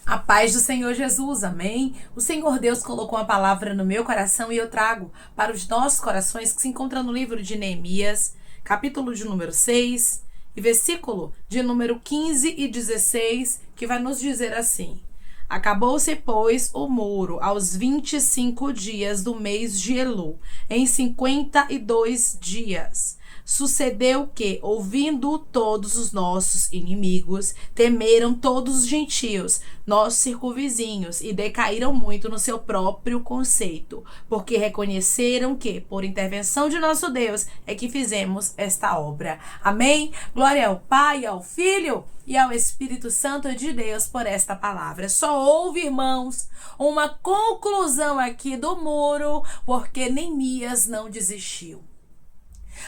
A paz do Senhor Jesus, amém? O Senhor Deus colocou uma palavra no meu coração e eu trago para os nossos corações, que se encontra no livro de Neemias, capítulo de número 6 e versículo de número 15 e 16, que vai nos dizer assim: Acabou-se, pois, o muro aos 25 dias do mês de Elul, em 52 dias. Sucedeu que, ouvindo todos os nossos inimigos, temeram todos os gentios, nossos circunvizinhos, e decaíram muito no seu próprio conceito, porque reconheceram que, por intervenção de nosso Deus, é que fizemos esta obra. Amém? Glória ao Pai, ao Filho e ao Espírito Santo de Deus por esta palavra. Só houve, irmãos, uma conclusão aqui do muro, porque Neemias não desistiu.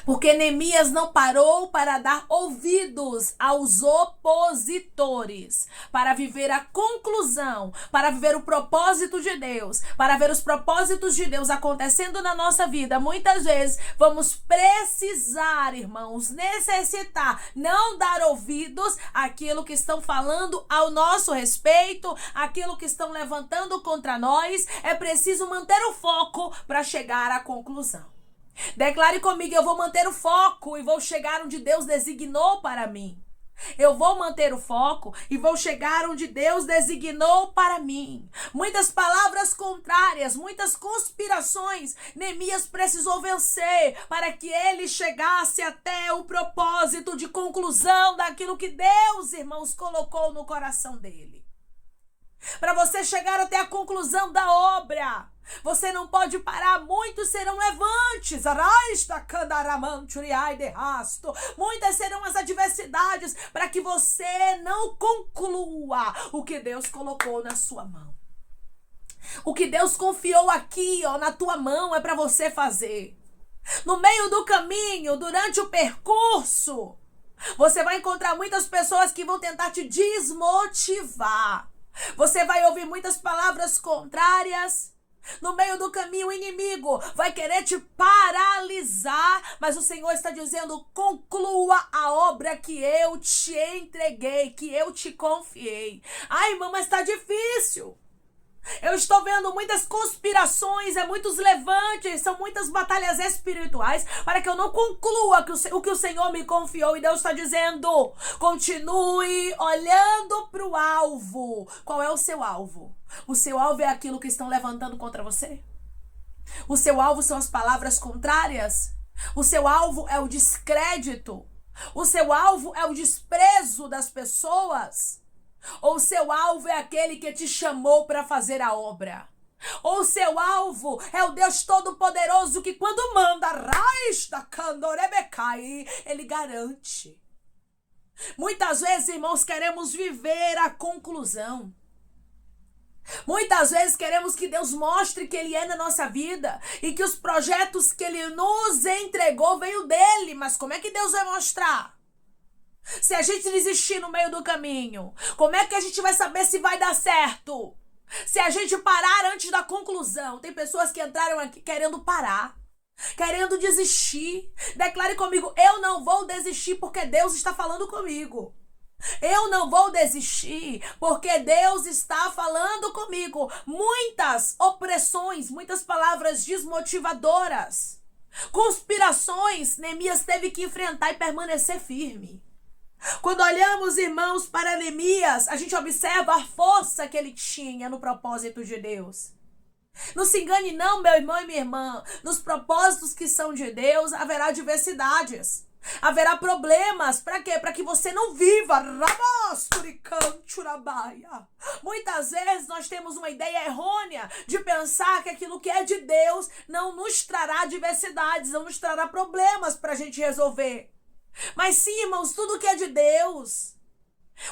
Porque Neemias não parou para dar ouvidos aos opositores, para viver a conclusão, para viver o propósito de Deus, para ver os propósitos de Deus acontecendo na nossa vida. Muitas vezes vamos precisar, irmãos, necessitar não dar ouvidos àquilo que estão falando ao nosso respeito, àquilo que estão levantando contra nós. É preciso manter o foco para chegar à conclusão. Declare comigo: eu vou manter o foco e vou chegar onde Deus designou para mim. Eu vou manter o foco e vou chegar onde Deus designou para mim. Muitas palavras contrárias, muitas conspirações, Neemias precisou vencer para que ele chegasse até o propósito de conclusão daquilo que Deus, irmãos, colocou no coração dele. Para você chegar até a conclusão da obra, você não pode parar. Muitos serão levantes, muitas serão as adversidades para que você não conclua o que Deus colocou na sua mão. O que Deus confiou aqui, na tua mão, é para você fazer. No meio do caminho, durante o percurso, você vai encontrar muitas pessoas que vão tentar te desmotivar. Você vai ouvir muitas palavras contrárias. No meio do caminho, o inimigo vai querer te paralisar, mas o Senhor está dizendo: conclua a obra que eu te entreguei, que eu te confiei. Ai, irmã, mas está difícil. Eu estou vendo muitas conspirações, muitos levantes, são muitas batalhas espirituais para que eu não conclua o que o Senhor me confiou. E Deus está dizendo: continue olhando para o alvo. Qual é o seu alvo? O seu alvo é aquilo que estão levantando contra você? O seu alvo são as palavras contrárias? O seu alvo é o descrédito? O seu alvo é o desprezo das pessoas? Ou seu alvo é aquele que te chamou para fazer a obra? Ou seu alvo é o Deus Todo-Poderoso que, quando manda, ele garante? Muitas vezes, irmãos, queremos viver a conclusão. Muitas vezes queremos que Deus mostre que Ele é na nossa vida e que os projetos que Ele nos entregou veio dEle. Mas como é que Deus vai mostrar? Se a gente desistir no meio do caminho, como é que a gente vai saber se vai dar certo? Se a gente parar antes da conclusão. Tem pessoas que entraram aqui querendo parar, querendo desistir. Declare comigo: eu não vou desistir porque Deus está falando comigo. Eu não vou desistir porque Deus está falando comigo. Muitas opressões, muitas palavras desmotivadoras, conspirações, Neemias teve que enfrentar e permanecer firme. Quando olhamos, irmãos, para Neemias, a gente observa a força que ele tinha no propósito de Deus. Não se engane não, meu irmão e minha irmã. Nos propósitos que são de Deus, haverá adversidades. Haverá problemas. Para quê? Para que você não viva. Muitas vezes nós temos uma ideia errônea de pensar que aquilo que é de Deus não nos trará adversidades, não nos trará problemas para a gente resolver. Mas sim, irmãos, tudo que é de Deus,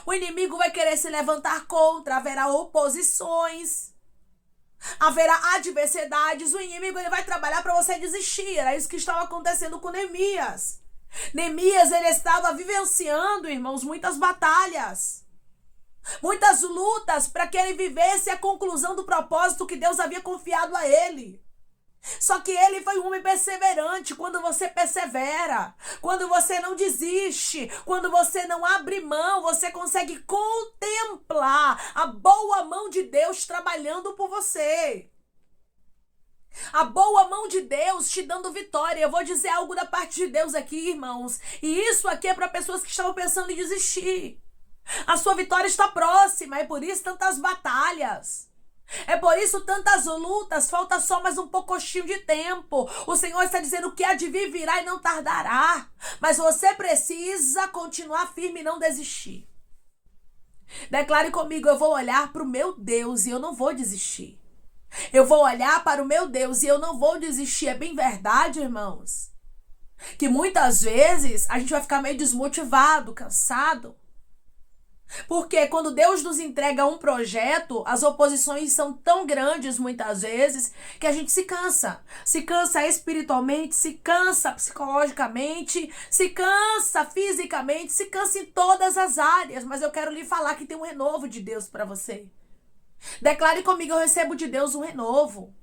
o inimigo vai querer se levantar contra, haverá oposições, haverá adversidades. O inimigo, ele vai trabalhar para você desistir. Era isso que estava acontecendo com Neemias. Neemias, ele estava vivenciando, irmãos, muitas batalhas, muitas lutas para que ele vivesse a conclusão do propósito que Deus havia confiado a ele. Só que ele foi um homem perseverante. Quando você persevera, quando você não desiste, quando você não abre mão, você consegue contemplar a boa mão de Deus trabalhando por você. A boa mão de Deus te dando vitória. Eu vou dizer algo da parte de Deus aqui, irmãos. E isso aqui é para pessoas que estavam pensando em desistir. A sua vitória está próxima. É por isso tantas batalhas. É por isso tantas lutas. Falta só mais um pouquinho de tempo. O Senhor está dizendo que há de vir virá e não tardará. Mas você precisa continuar firme e não desistir. Declare comigo: eu vou olhar para o meu Deus e eu não vou desistir. Eu vou olhar para o meu Deus e eu não vou desistir. É bem verdade, irmãos, que muitas vezes a gente vai ficar meio desmotivado, cansado. Porque quando Deus nos entrega um projeto, as oposições são tão grandes muitas vezes que a gente se cansa. Se cansa espiritualmente, se cansa psicologicamente, se cansa fisicamente, se cansa em todas as áreas. Mas eu quero lhe falar que tem um renovo de Deus para você. Declare comigo: eu recebo de Deus um renovo.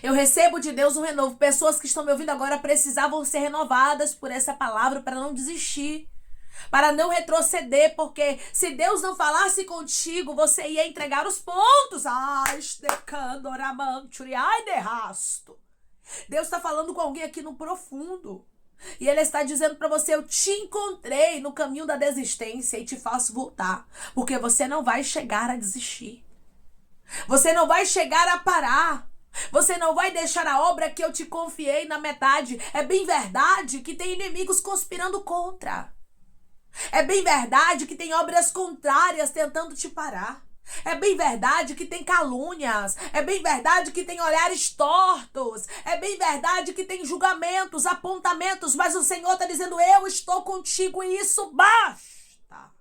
Eu recebo de Deus um renovo. Pessoas que estão me ouvindo agora precisavam ser renovadas por essa palavra para não desistir, para não retroceder, porque se Deus não falasse contigo, você ia entregar os pontos. Deus está falando com alguém aqui no profundo. E Ele está dizendo para você: eu te encontrei no caminho da desistência e te faço voltar. Porque você não vai chegar a desistir. Você não vai chegar a parar. Você não vai deixar a obra que eu te confiei na metade. É bem verdade que tem inimigos conspirando contra. É bem verdade que tem obras contrárias tentando te parar. É bem verdade que tem calúnias. É bem verdade que tem olhares tortos. É bem verdade que tem julgamentos, apontamentos. Mas o Senhor está dizendo: eu estou contigo e isso basta.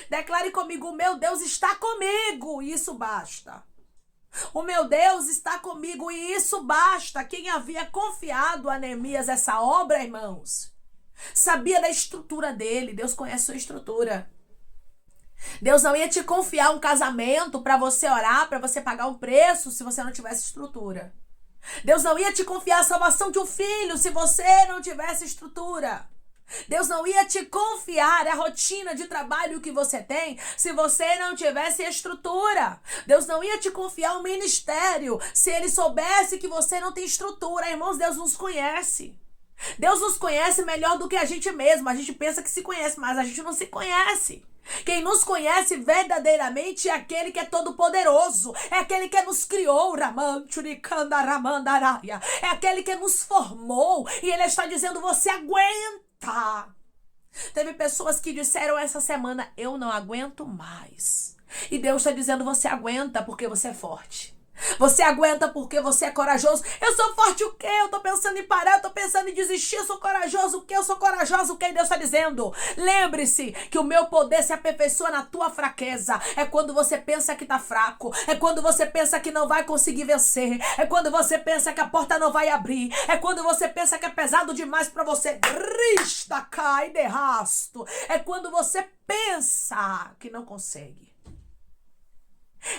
Declare comigo: o meu Deus está comigo e isso basta. O meu Deus está comigo e isso basta. Quem havia confiado a Neemias essa obra, irmãos, sabia da estrutura dele. Deus conhece a sua estrutura. Deus não ia te confiar um casamento para você orar, para você pagar um preço se você não tivesse estrutura. Deus não ia te confiar a salvação de um filho se você não tivesse estrutura. Deus não ia te confiar a rotina de trabalho que você tem se você não tivesse estrutura. Deus não ia te confiar um ministério se Ele soubesse que você não tem estrutura. Irmãos, Deus nos conhece. Deus nos conhece melhor do que a gente mesmo. A gente pensa que se conhece, mas a gente não se conhece. Quem nos conhece verdadeiramente é aquele que é todo poderoso. É aquele que nos criou. É aquele que nos formou. E Ele está dizendo: você aguenta. Teve pessoas que disseram essa semana: eu não aguento mais. E Deus está dizendo: você aguenta porque você é forte. Você aguenta porque você é corajoso. Eu sou forte o quê? Eu tô pensando em parar, eu tô pensando em desistir. Eu sou corajoso o quê? Eu sou corajoso o quê? E Deus está dizendo: lembre-se que o meu poder se aperfeiçoa na tua fraqueza. É quando você pensa que tá fraco. É quando você pensa que não vai conseguir vencer. É quando você pensa que a porta não vai abrir. É quando você pensa que é pesado demais para você. Rista, cai de rasto. É quando você pensa que não consegue.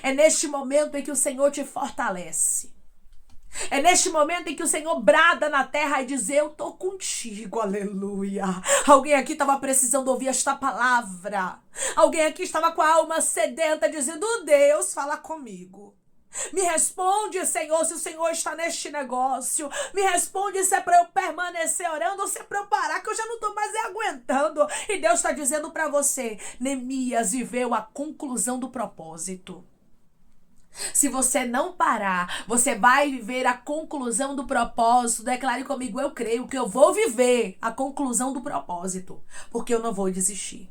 É neste momento em que o Senhor te fortalece. É neste momento em que o Senhor brada na terra e diz: eu tô contigo, aleluia. Alguém aqui estava precisando ouvir esta palavra. Alguém aqui estava com a alma sedenta dizendo: Deus, fala comigo. Me responde, Senhor, se o Senhor está neste negócio. Me responde se é para eu permanecer orando ou se é para eu parar, que eu já não estou mais aguentando. E Deus está dizendo para você: Neemias viveu a conclusão do propósito. Se você não parar, você vai viver a conclusão do propósito. Declare comigo: eu creio que eu vou viver a conclusão do propósito, porque eu não vou desistir.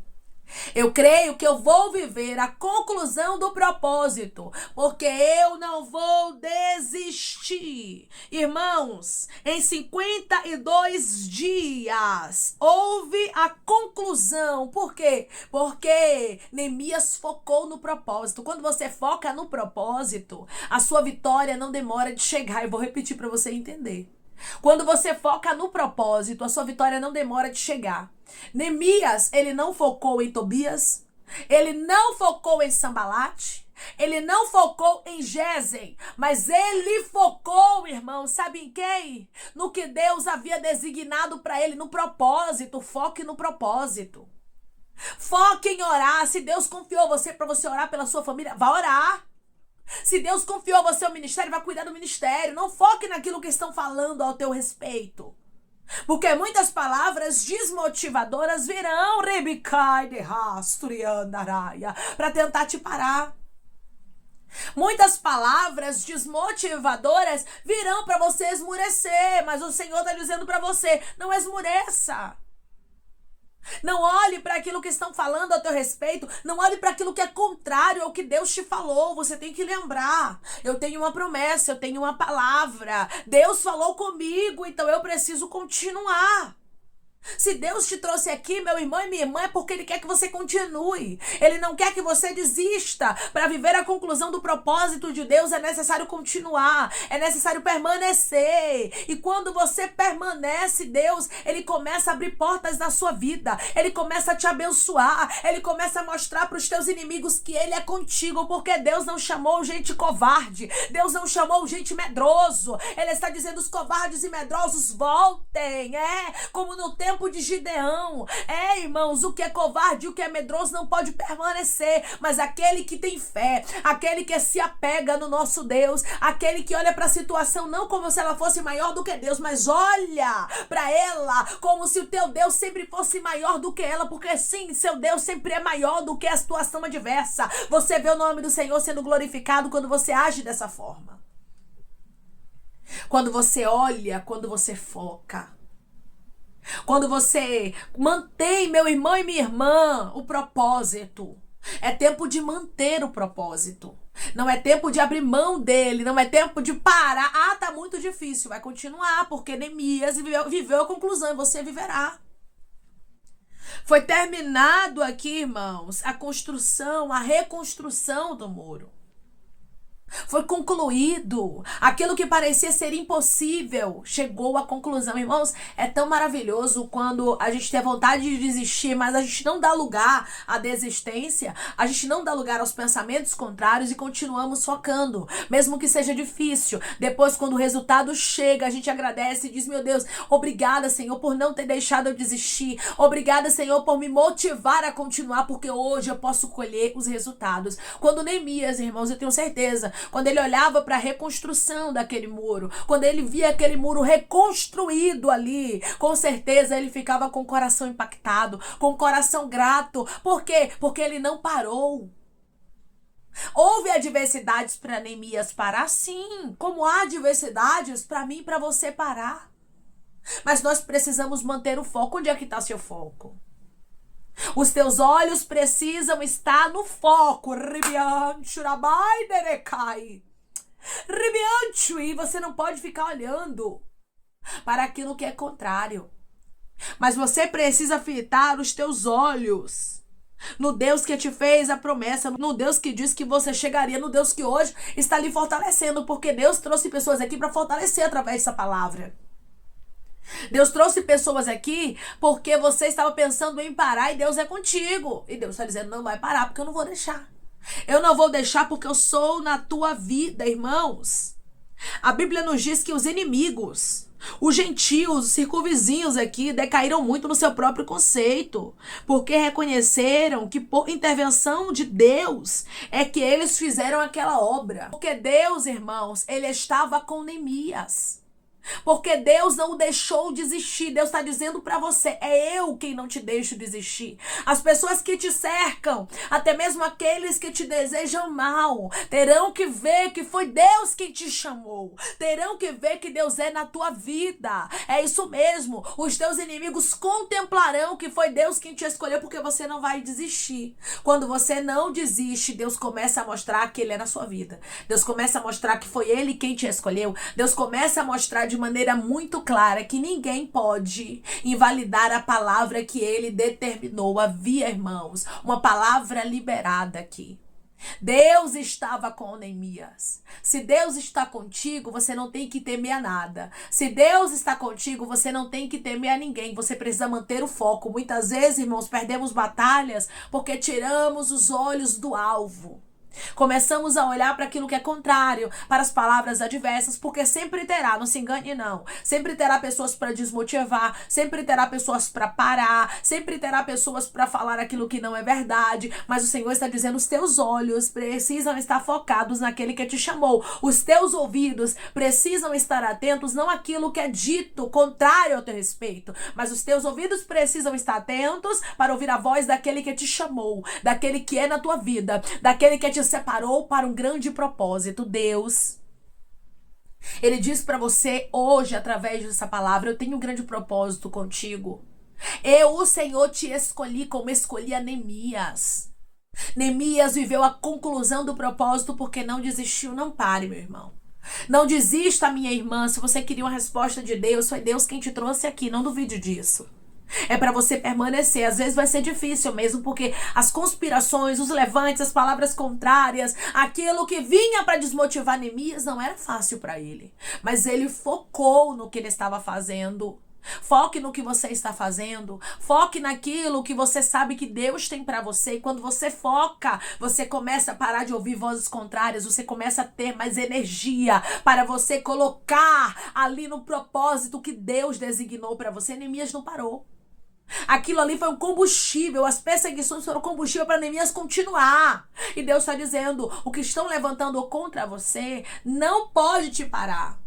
Eu creio que eu vou viver a conclusão do propósito, porque eu não vou desistir. Irmãos, em 52 dias houve a conclusão. Por quê? Porque Neemias focou no propósito. Quando você foca no propósito, a sua vitória não demora de chegar. Eu vou repetir para você entender. Quando você foca no propósito, a sua vitória não demora de chegar. Neemias, ele não focou em Tobias, ele não focou em Sambalate, Ele não focou em Gésen, mas ele focou, irmão, sabe em quem? No que Deus havia designado para ele, no propósito. Foque no propósito. Foque em orar. Se Deus confiou você para você orar pela sua família, vá orar. Se Deus confiou você ao ministério, vai cuidar do ministério. Não foque naquilo que estão falando ao teu respeito. Porque muitas palavras desmotivadoras virão, para tentar te parar. Muitas palavras desmotivadoras virão para você esmurecer, mas o Senhor está dizendo para você, não esmureça. Não olhe para aquilo que estão falando a teu respeito. Não olhe para aquilo que é contrário ao que Deus te falou. Você tem que lembrar. Eu tenho uma promessa, eu tenho uma palavra. Deus falou comigo, então eu preciso continuar. Se Deus te trouxe aqui, meu irmão e minha irmã, é porque Ele quer que você continue. Ele não quer que você desista. Para viver a conclusão do propósito de Deus é necessário continuar, é necessário permanecer. E quando você permanece, Deus, Ele começa a abrir portas na sua vida. Ele começa a te abençoar. Ele começa a mostrar para os teus inimigos que Ele é contigo, porque Deus não chamou gente covarde. Deus não chamou gente medroso. Ele está dizendo, os covardes e medrosos voltem. Como no tempo de Gideão. Irmãos, o que é covarde, o que é medroso não pode permanecer, mas aquele que tem fé, aquele que se apega no nosso Deus, aquele que olha para a situação não como se ela fosse maior do que Deus, mas olha para ela como se o teu Deus sempre fosse maior do que ela, porque sim, seu Deus sempre é maior do que a situação adversa. Você vê o nome do Senhor sendo glorificado quando você age dessa forma. Quando você olha, quando você foca. Quando você mantém, meu irmão e minha irmã, o propósito. É tempo de manter o propósito. Não é tempo de abrir mão dele. Não é tempo de parar. Tá muito difícil. Vai continuar, porque Neemias viveu a conclusão e você viverá. Foi terminado aqui, irmãos, a construção, a reconstrução do muro. Foi concluído. Aquilo que parecia ser impossível chegou à conclusão. Irmãos, é tão maravilhoso quando a gente tem vontade de desistir, mas a gente não dá lugar à desistência, a gente não dá lugar aos pensamentos contrários e continuamos focando, mesmo que seja difícil. Depois, quando o resultado chega, a gente agradece e diz, meu Deus, obrigada, Senhor, por não ter deixado eu desistir. Obrigada, Senhor, por me motivar a continuar, porque hoje eu posso colher os resultados. Quando Neemias, irmãos, eu tenho certeza, quando ele olhava para a reconstrução daquele muro, quando ele via aquele muro reconstruído ali, com certeza ele ficava com o coração impactado, com o coração grato. Por quê? Porque ele não parou. Houve adversidades para Neemias parar? Sim, como há adversidades para mim e para você parar. Mas nós precisamos manter o foco. Onde é que está seu foco? Os teus olhos precisam estar no foco. E você não pode ficar olhando para aquilo que é contrário. Mas você precisa fitar os teus olhos no Deus que te fez a promessa, no Deus que disse que você chegaria, no Deus que hoje está lhe fortalecendo, porque Deus trouxe pessoas aqui para fortalecer através dessa palavra. Deus trouxe pessoas aqui porque você estava pensando em parar e Deus é contigo. E Deus está dizendo, não vai parar porque eu não vou deixar. Eu não vou deixar porque eu sou na tua vida, irmãos. A Bíblia nos diz que os inimigos, os gentios, os circunvizinhos aqui decaíram muito no seu próprio conceito, porque reconheceram que por intervenção de Deus é que eles fizeram aquela obra. Porque Deus, irmãos, ele estava com Neemias. Porque Deus não o deixou desistir. Deus está dizendo para você, é eu quem não te deixo desistir. As pessoas que te cercam, até mesmo aqueles que te desejam mal, terão que ver que foi Deus quem te chamou. Terão que ver que Deus é na tua vida. É isso mesmo. Os teus inimigos contemplarão que foi Deus quem te escolheu, porque você não vai desistir. Quando você não desiste, Deus começa a mostrar que Ele é na sua vida. Deus começa a mostrar que foi Ele quem te escolheu. Deus começa a mostrar de maneira muito clara que ninguém pode invalidar a palavra que Ele determinou. Havia, irmãos, uma palavra liberada aqui. Deus estava com Neemias. Se Deus está contigo, você não tem que temer a nada. Se Deus está contigo, você não tem que temer a ninguém. Você precisa manter o foco. Muitas vezes, irmãos, perdemos batalhas porque tiramos os olhos do alvo. Começamos a olhar para aquilo que é contrário, para as palavras adversas, porque sempre terá, não se engane não, sempre terá pessoas para desmotivar, sempre terá pessoas para parar, sempre terá pessoas para falar aquilo que não é verdade, mas o Senhor está dizendo, os teus olhos precisam estar focados naquele que te chamou, os teus ouvidos precisam estar atentos, não aquilo que é dito contrário ao teu respeito, mas os teus ouvidos precisam estar atentos para ouvir a voz daquele que te chamou, daquele que é na tua vida, daquele que te separou para um grande propósito. Deus, Ele diz para você hoje, através dessa palavra, eu tenho um grande propósito contigo. Eu, o Senhor, te escolhi como escolhi a Neemias. Neemias viveu a conclusão do propósito porque não desistiu. Não pare, meu irmão. Não desista, minha irmã. Se você queria uma resposta de Deus, foi Deus quem te trouxe aqui. Não duvide disso. É para você permanecer. Às vezes vai ser difícil mesmo, porque as conspirações, os levantes, as palavras contrárias, aquilo que vinha para desmotivar Neemias não era fácil para ele. Mas ele focou no que ele estava fazendo. Foque no que você está fazendo. Foque naquilo que você sabe que Deus tem para você. E quando você foca, você começa a parar de ouvir vozes contrárias. Você começa a ter mais energia para você colocar ali no propósito que Deus designou para você. Neemias não parou. Aquilo ali foi um combustível, as perseguições foram combustível para Neemias continuar. E Deus está dizendo, o que estão levantando contra você não pode te parar.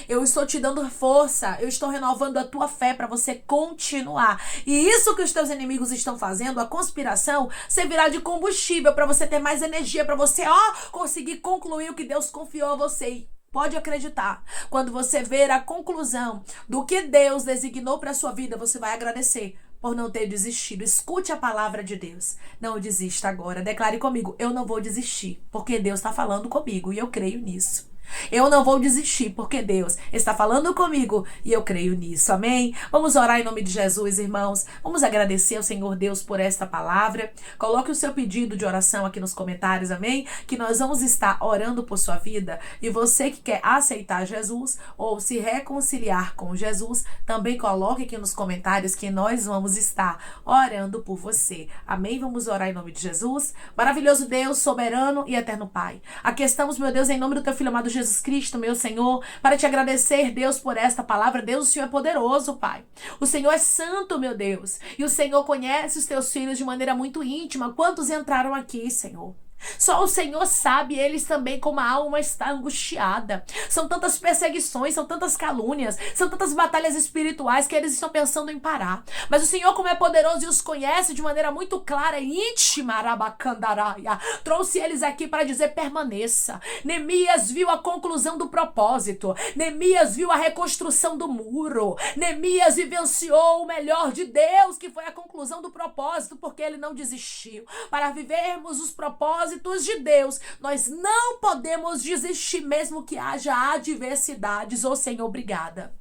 Eu estou te dando força, eu estou renovando a tua fé para você continuar. E isso que os teus inimigos estão fazendo, a conspiração, servirá de combustível para você ter mais energia, para você conseguir concluir o que Deus confiou a você. E pode acreditar, quando você ver a conclusão do que Deus designou para a sua vida, você vai agradecer por não ter desistido. Escute a palavra de Deus. Não desista agora. Declare comigo, eu não vou desistir, porque Deus está falando comigo e eu creio nisso. Eu não vou desistir, porque Deus está falando comigo e eu creio nisso, amém? Vamos orar em nome de Jesus, irmãos. Vamos agradecer ao Senhor Deus por esta palavra. Coloque o seu pedido de oração aqui nos comentários, amém? Que nós vamos estar orando por sua vida. E você que quer aceitar Jesus ou se reconciliar com Jesus, também coloque aqui nos comentários que nós vamos estar orando por você, amém? Vamos orar em nome de Jesus. Maravilhoso Deus, soberano e eterno Pai. Aqui estamos, meu Deus, em nome do teu Filho amado Jesus Cristo, meu Senhor, para te agradecer, Deus, por esta palavra. Deus, o Senhor é poderoso, Pai. O Senhor é santo, meu Deus. E o Senhor conhece os teus filhos de maneira muito íntima. Quantos entraram aqui, Senhor? Só o Senhor sabe, eles também, como a alma está angustiada. São tantas perseguições, são tantas calúnias, são tantas batalhas espirituais que eles estão pensando em parar. Mas o Senhor, como é poderoso e os conhece de maneira muito clara e íntima, Arabacandaraia, trouxe eles aqui para dizer, permaneça. Neemias viu a conclusão do propósito. Neemias viu a reconstrução do muro. Neemias vivenciou o melhor de Deus, que foi a conclusão do propósito, porque ele não desistiu. Para vivermos os propósitos de Deus, nós não podemos desistir mesmo que haja adversidades. Ô Senhor, obrigada.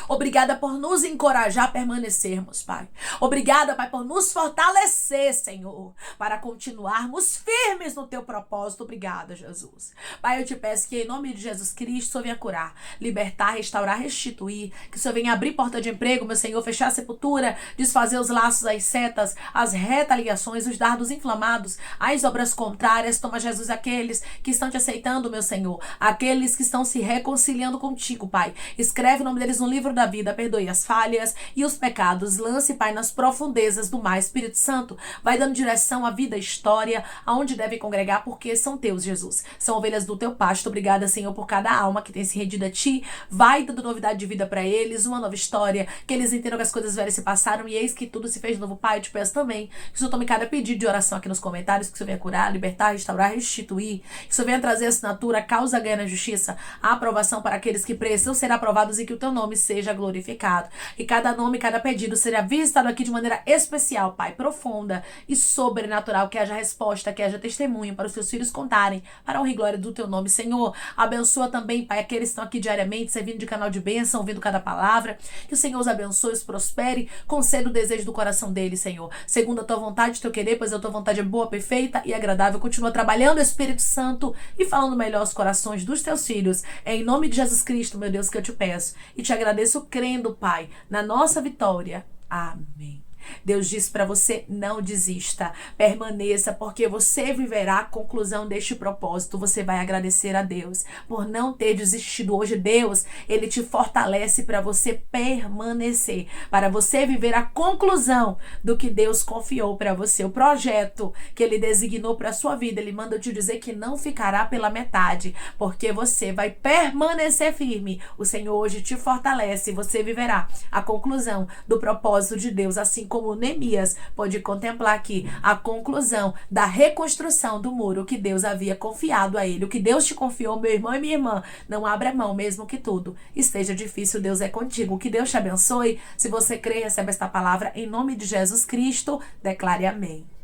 Obrigada por nos encorajar a permanecermos, Pai. Obrigada, Pai, por nos fortalecer, Senhor, para continuarmos firmes no teu propósito. Obrigada, Jesus. Pai, eu te peço que em nome de Jesus Cristo, o Senhor venha curar, libertar, restaurar, restituir, que o Senhor venha abrir porta de emprego, meu Senhor, fechar a sepultura, desfazer os laços, as setas, as retaliações, os dardos inflamados, as obras contrárias. Toma, Jesus, aqueles que estão te aceitando, meu Senhor, aqueles que estão se reconciliando contigo, Pai. Escreve o nome deles no livro da vida, perdoe as falhas e os pecados, lance, Pai, nas profundezas do mar. Espírito Santo, vai dando direção à vida, à história, aonde devem congregar, porque são teus, Jesus. São ovelhas do teu pasto. Obrigada, Senhor, por cada alma que tem se rendido a ti. Vai dando novidade de vida para eles, uma nova história, que eles entendam que as coisas velhas se passaram e eis que tudo se fez novo, Pai. Eu te peço também que o Senhor tome cada pedido de oração aqui nos comentários, que o Senhor venha curar, libertar, restaurar, restituir, que o Senhor venha trazer assinatura, causa ganha na justiça, a aprovação para aqueles que precisam ser aprovados e que o teu nome seja glorificado. E cada nome, cada pedido seja visitado aqui de maneira especial, Pai, profunda e sobrenatural, que haja resposta, que haja testemunho para os teus filhos contarem, para a honra e glória do teu nome, Senhor. Abençoa também, Pai, aqueles que estão aqui diariamente, servindo de canal de bênção, ouvindo cada palavra, que o Senhor os abençoe, os prospere, conceda o desejo do coração deles, Senhor, segundo a tua vontade, teu querer, pois a tua vontade é boa, perfeita e agradável. Continua trabalhando, Espírito Santo, e falando melhor aos corações dos teus filhos. É em nome de Jesus Cristo, meu Deus, que eu te peço e te agradeço, crendo, Pai, na nossa vitória. Amém. Deus diz para você: não desista, permaneça, porque você viverá a conclusão deste propósito. Você vai agradecer a Deus por não ter desistido hoje. Deus, ele te fortalece para você permanecer, para você viver a conclusão do que Deus confiou para você, o projeto que ele designou para sua vida. Ele manda te dizer que não ficará pela metade, porque você vai permanecer firme. O Senhor hoje te fortalece e você viverá a conclusão do propósito de Deus, assim como Neemias pode contemplar aqui a conclusão da reconstrução do muro que Deus havia confiado a ele. O que Deus te confiou, meu irmão e minha irmã, não abra mão, mesmo que tudo esteja difícil. Deus é contigo. Que Deus te abençoe. Se você crê, recebe esta palavra em nome de Jesus Cristo. Declare amém.